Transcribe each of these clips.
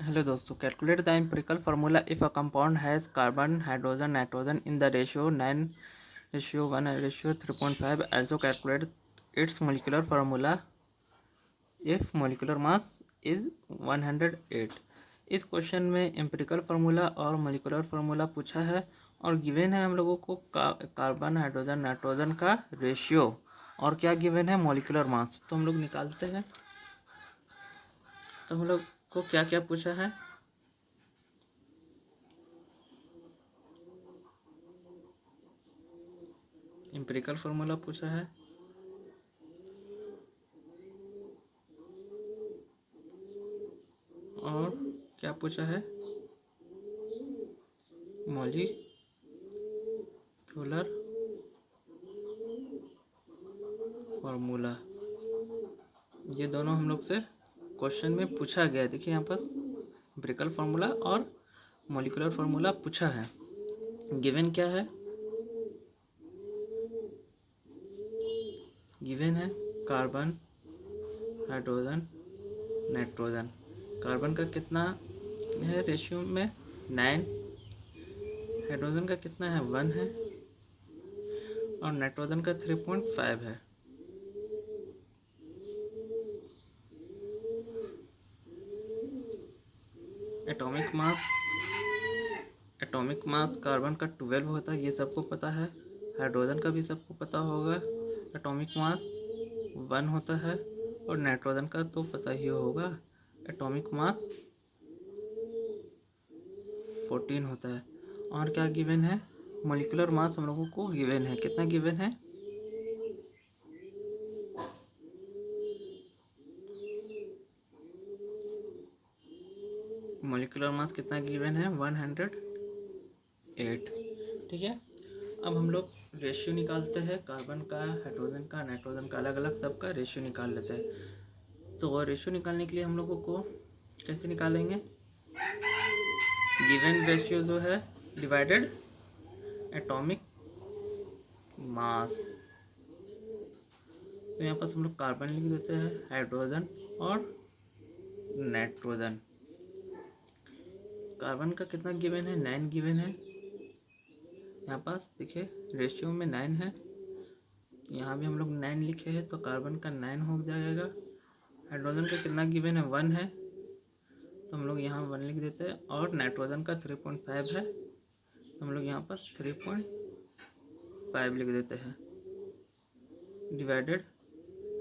Hello दोस्तों, calculate the empirical formula if a compound has carbon, hydrogen, nitrogen in the ratio 9:1 ratio 3.5. also calculate its molecular formula if molecular mass is 108. इस question में empirical formula और molecular formula पूछा है और given है हम लोगों को कार्बन, हाइड्रोजन, नाइट्रोजन का रेशियो और क्या गिवन है, मोलिकुलर मास. तो हम लोग निकालते हैं. तो हम लोग को क्या क्या पूछा है. एम्पिरिकल फार्मूला पूछा है, और क्या पूछा है, मॉलिक्यूलर फार्मूला. ये दोनों हम लोग से क्वेश्चन में पूछा गया है. देखिए यहाँ पर एम्पिरिकल फार्मूला और मॉलिक्यूलर फार्मूला पूछा है. गिवन क्या है, गिवन है कार्बन, हाइड्रोजन, नाइट्रोजन. कार्बन का कितना है रेशियो में 9, हाइड्रोजन का कितना है 1 है, और नाइट्रोजन का 3.5 है. एटॉमिक मास कार्बन का 12 होता है, ये सबको पता है. हाइड्रोजन का भी सबको पता होगा. एटॉमिक मास 1 होता है, और नाइट्रोजन का तो पता ही होगा, एटॉमिक मास 14 होता है. और क्या गिवन है, मोलिकुलर मास हम लोगों को गिवन है. कितना गिवन है, मोलिकुलर मास कितना गिवन है 108. ठीक है. अब हम लोग रेशियो निकालते हैं. कार्बन का, हाइड्रोजन का, नाइट्रोजन का, अलग अलग सबका रेशियो निकाल लेते हैं. तो रेशियो निकालने के लिए हम लोगों को कैसे निकालेंगे, गिवन रेशियो जो है डिवाइडेड एटॉमिक मास. तो यहाँ पर हम लोग कार्बन लिख देते हैं, हाइड्रोजन और नाइट्रोजन. कार्बन का कितना गिवन है, 9 गिवन है. यहाँ पास देखिए रेशियो में 9 है, यहाँ भी हम लोग 9 लिखे हैं, तो कार्बन का 9 हो जाएगा. हाइड्रोजन का कितना गिवन है 1 है, तो हम लोग यहाँ 1 लिख देते हैं. और नाइट्रोजन का 3.5 है, तो हम लोग यहाँ पर 3.5 लिख देते हैं. Divided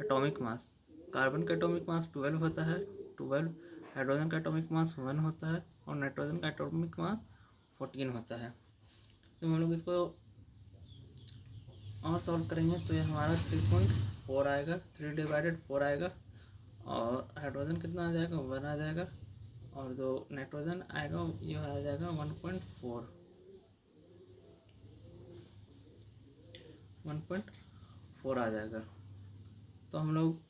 atomic mass. कार्बन का एटॉमिक मास 12 होता है, 12. हाइड्रोजन का एटॉमिक मास 1 होता है, और नाइट्रोजन का एटॉमिक मास 14 होता है. तो हम लोग इसको और सॉल्व करेंगे तो ये हमारा 3.4 आएगा, 3/4 आएगा. और हाइड्रोजन कितना आ जाएगा 1 आ जाएगा, और जो नाइट्रोजन आएगा ये आ जाएगा 1.4 आ जाएगा. तो हम लोग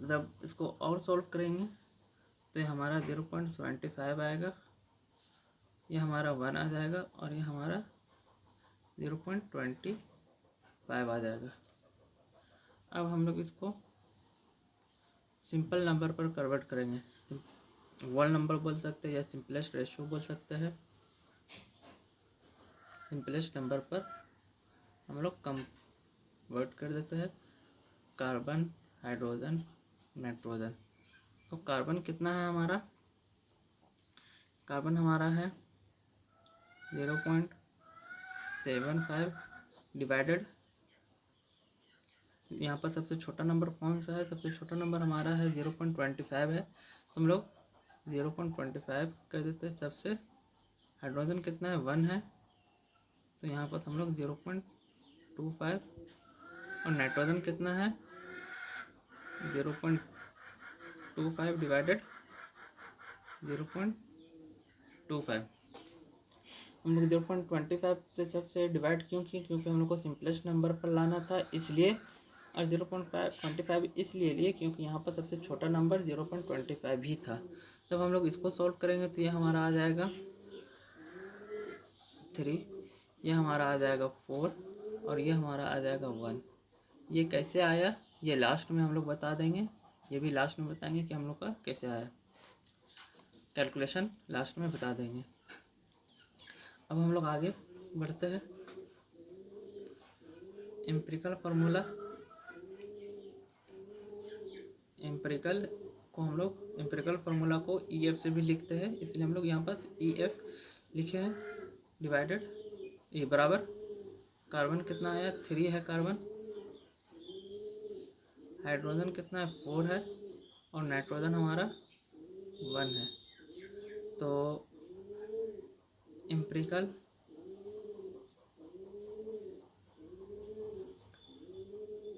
जब इसको और सॉल्व करेंगे तो ये हमारा 0.75 आएगा, ये हमारा 1 आ जाएगा, और ये हमारा 0.25 आ जाएगा. अब हम लोग इसको सिंपल नंबर पर कन्वर्ट करेंगे. होल नंबर बोल सकते हैं या सिंपलेस्ट रेशियो बोल सकते हैं. सिंपलेस्ट नंबर पर हम लोग कन्वर्ट कर देते हैं. Carbon, hydrogen, nitrogen. तो कार्बन कितना है हमारा, कार्बन हमारा है 0.75 डिवाइडेड, यहाँ पर सबसे छोटा नंबर कौन सा है, सबसे छोटा नंबर हमारा है 0.25 है, तो हम लोग 0.25 कर देते हैं सबसे. हाइड्रोजन कितना है 1 है, तो यहाँ पर हम लोग 0.25. और नाइट्रोजन कितना है 0.25 डिवाइडेड 0.25. हम लोग 0.25 से सबसे डिवाइड क्यों किए, क्योंकि हम लोग को सिंपलेस्ट नंबर पर लाना था इसलिए. और 0.25 इसलिए लिए क्योंकि यहाँ पर सबसे छोटा नंबर 0.25 ही था. जब हम लोग इसको सॉल्व करेंगे तो ये हमारा आ जाएगा 3, ये हमारा आ जाएगा 4, और ये हमारा आ जाएगा 1. ये कैसे आया ये लास्ट में हम लोग बता देंगे. ये भी लास्ट में बताएंगे कि हम लोग का कैसे आया, कैलकुलेशन लास्ट में बता देंगे। अब हम लोग आगे बढ़ते हैं। एम्पिरिकल फार्मूला, एम्पिरिकल को हम लोग एम्पिरिकल फार्मूला को EF से भी लिखते हैं, इसलिए हम लोग यहाँ पर EF लिखे हैं। डिवाइडेड ये बराबर कार्बन कितना आया 3 है कार्बन, हाइड्रोजन कितना है 4 है, और नाइट्रोजन हमारा 1 है। तो एम्पिरिकल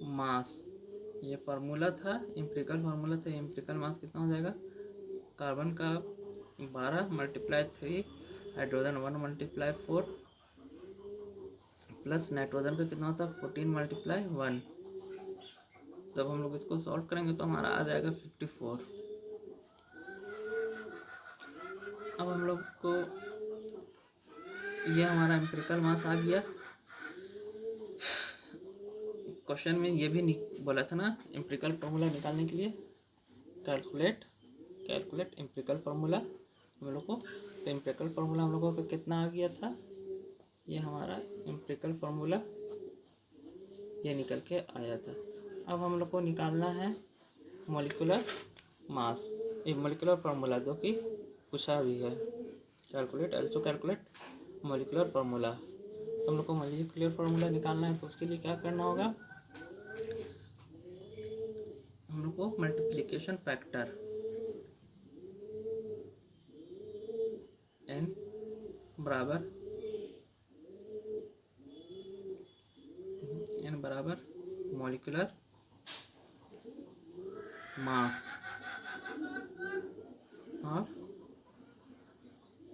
मास, ये फार्मूला था, एम्पिरिकल फार्मूला था। एम्पिरिकल मास कितना हो जाएगा, कार्बन का 12 multiply 3, hydrogen 1 multiply 4, plus nitrogen का कितना होता है 14 मल्टीप्लाई 1। जब हम लोग इसको सॉल्व करेंगे तो हमारा आ जाएगा 54। अब हम लोग को ये हमारा एम्पिरिकल मास आ गया। क्वेश्चन में ये भी बोला था ना एम्पिरिकल फार्मूला निकालने के लिए, कैलकुलेट एम्पिरिकल फार्मूला हम लोग को। तो एम्पिरिकल फार्मूला हम लोगों का कितना आ गया था, ये हमारा एम्पिरिकल फार्मूला ये निकल के आया था। अब हम लोग को निकालना है मॉलिक्यूलर मास, ये मॉलिक्यूलर फार्मूला जो कि पूछा भी है, कैलकुलेट मॉलिक्यूलर फार्मूला। हम लोग को मॉलिक्यूलर फार्मूला निकालना है तो उसके लिए क्या करना होगा, हम लोग को मल्टीप्लिकेशन फैक्टर n बराबर मॉलिक्यूलर मास और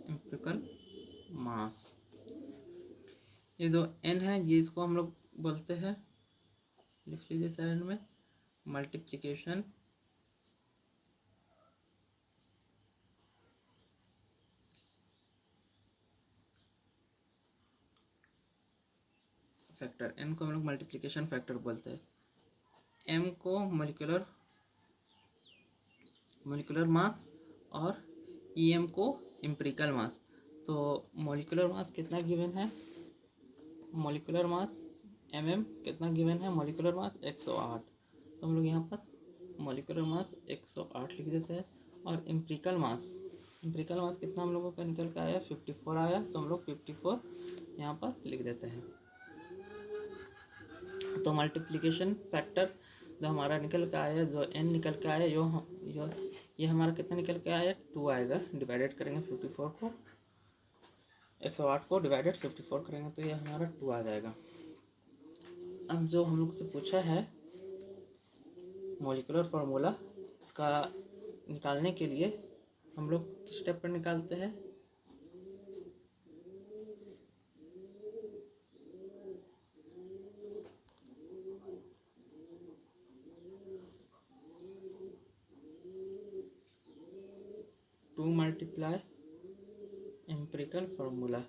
एम्पिरिकल मास। ये जो n है ये इसको हम लोग बोलते हैं, लिख लीजिए साइड में, मल्टीप्लिकेशन फैक्टर। n को हम लोग मल्टीप्लिकेशन फैक्टर बोलते हैं, m को मॉलिक्यूलर मास और em को एम्पिरिकल मास। तो मॉलिक्यूलर मास कितना गिवन है, मॉलिक्यूलर मास mm कितना गिवन है, मॉलिक्यूलर मास 108। तो हम लोग यहाँ पर मॉलिक्यूलर मास 108 लिख देते हैं। और एम्पिरिकल मास कितना हम लोगों का निकल के आया 54 आया, तो हम लोग 54 यहाँ पर लिख देते हैं। तो मल्टीप्लिकेशन फैक्टर जो हमारा निकल के आया, जो n निकल के आया, ये हमारा कितना निकल के आया 2 आएगा। डिवाइडेड करेंगे 54 को, 108 को डिवाइडेड 54 करेंगे तो ये हमारा 2 आ जाएगा। अब जो हम लोग से पूछा है मॉलिक्यूलर फार्मूला, इसका निकालने के लिए हम लोग किस स्टेप पर निकालते हैं, टू मल्टीप्लाई एम्पिरिकल फार्मूला।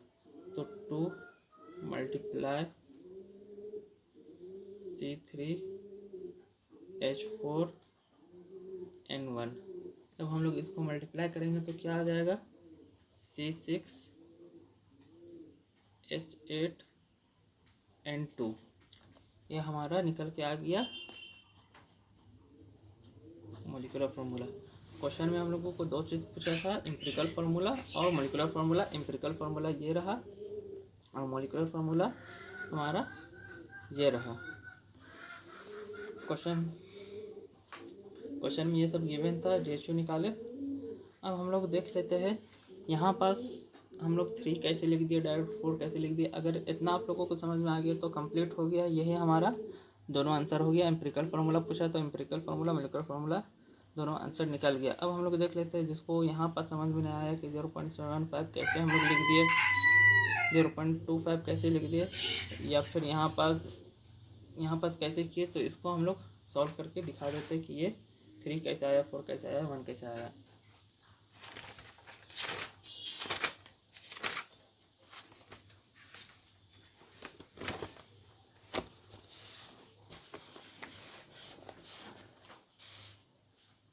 तो 2 मल्टीप्लाई C3H4N1। जब हम लोग इसको मल्टीप्लाई करेंगे तो क्या आ जाएगा C6H8N2। ये हमारा निकल के आ गया मॉलिक्यूलर फार्मूला। क्वेश्चन में हम लोगों को 2 चीज़ पूछा था, एम्पिरिकल फार्मूला और मॉलिक्यूलर फार्मूला। एम्पिरिकल फार्मूला ये रहा और मॉलिक्यूलर फार्मूला हमारा ये रहा। क्वेश्चन में ये सब गिवन था, रेशियो निकाले। अब हम लोग देख लेते हैं, यहाँ पास हम लोग 3 कैसे लिख दिए, डायरेक्ट 4 कैसे लिख दिए। अगर इतना आप लोगों को समझ में आ गया तो कंप्लीट हो गया, यही हमारा दोनों आंसर हो गया। एम्पिरिकल फार्मूला पूछा तो एम्पिरिकल फार्मूला, मॉलिक्यूलर फार्मूला दोनों आंसर निकल गया। अब हम लोग देख लेते हैं जिसको यहाँ पर समझ में नहीं आया कि 0.75 कैसे हम लोग लिख दिए, 0.25 कैसे लिख दिए, या फिर यहाँ पास कैसे किए। तो इसको हम लोग सॉल्व करके दिखा देते हैं कि ये 3 कैसे आया, 4 कैसे आया, 1 कैसे आया।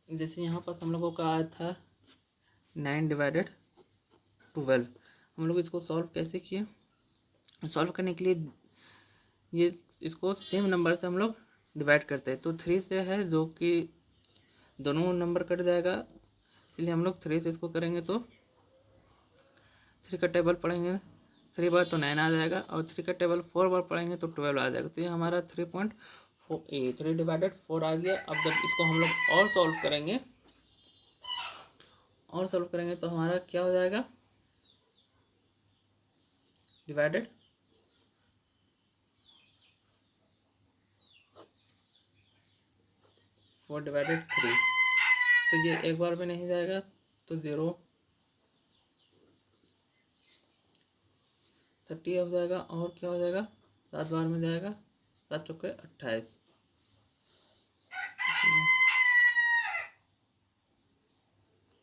जैसे यहाँ पर हम लोगों का आया था 9/12। हम लोग इसको सॉल्व कैसे किए? सॉल्व करने के लिए ये इसको सेम नंबर से हम लोग डिवाइड करते हैं। तो 3 से है जो कि दोनों नंबर कट जाएगा, इसलिए हम लोग 3 से इसको करेंगे तो 3 का टेबल पढ़ेंगे 3 बार तो 9 आ जाएगा, और 3 का टेबल 4 बार पढ़ेंगे तो 12 आ जाएगा। तो ये हमारा 3/4 आ गया। अब जब इसको हम लोग और सॉल्व करेंगे तो हमारा क्या हो जाएगा? डिवाइडेड 4/3। तो ये एक बार में नहीं जाएगा, तो 0 30 हो जाएगा। और क्या हो जाएगा? 7 बार में जाएगा, 7 चौके 28।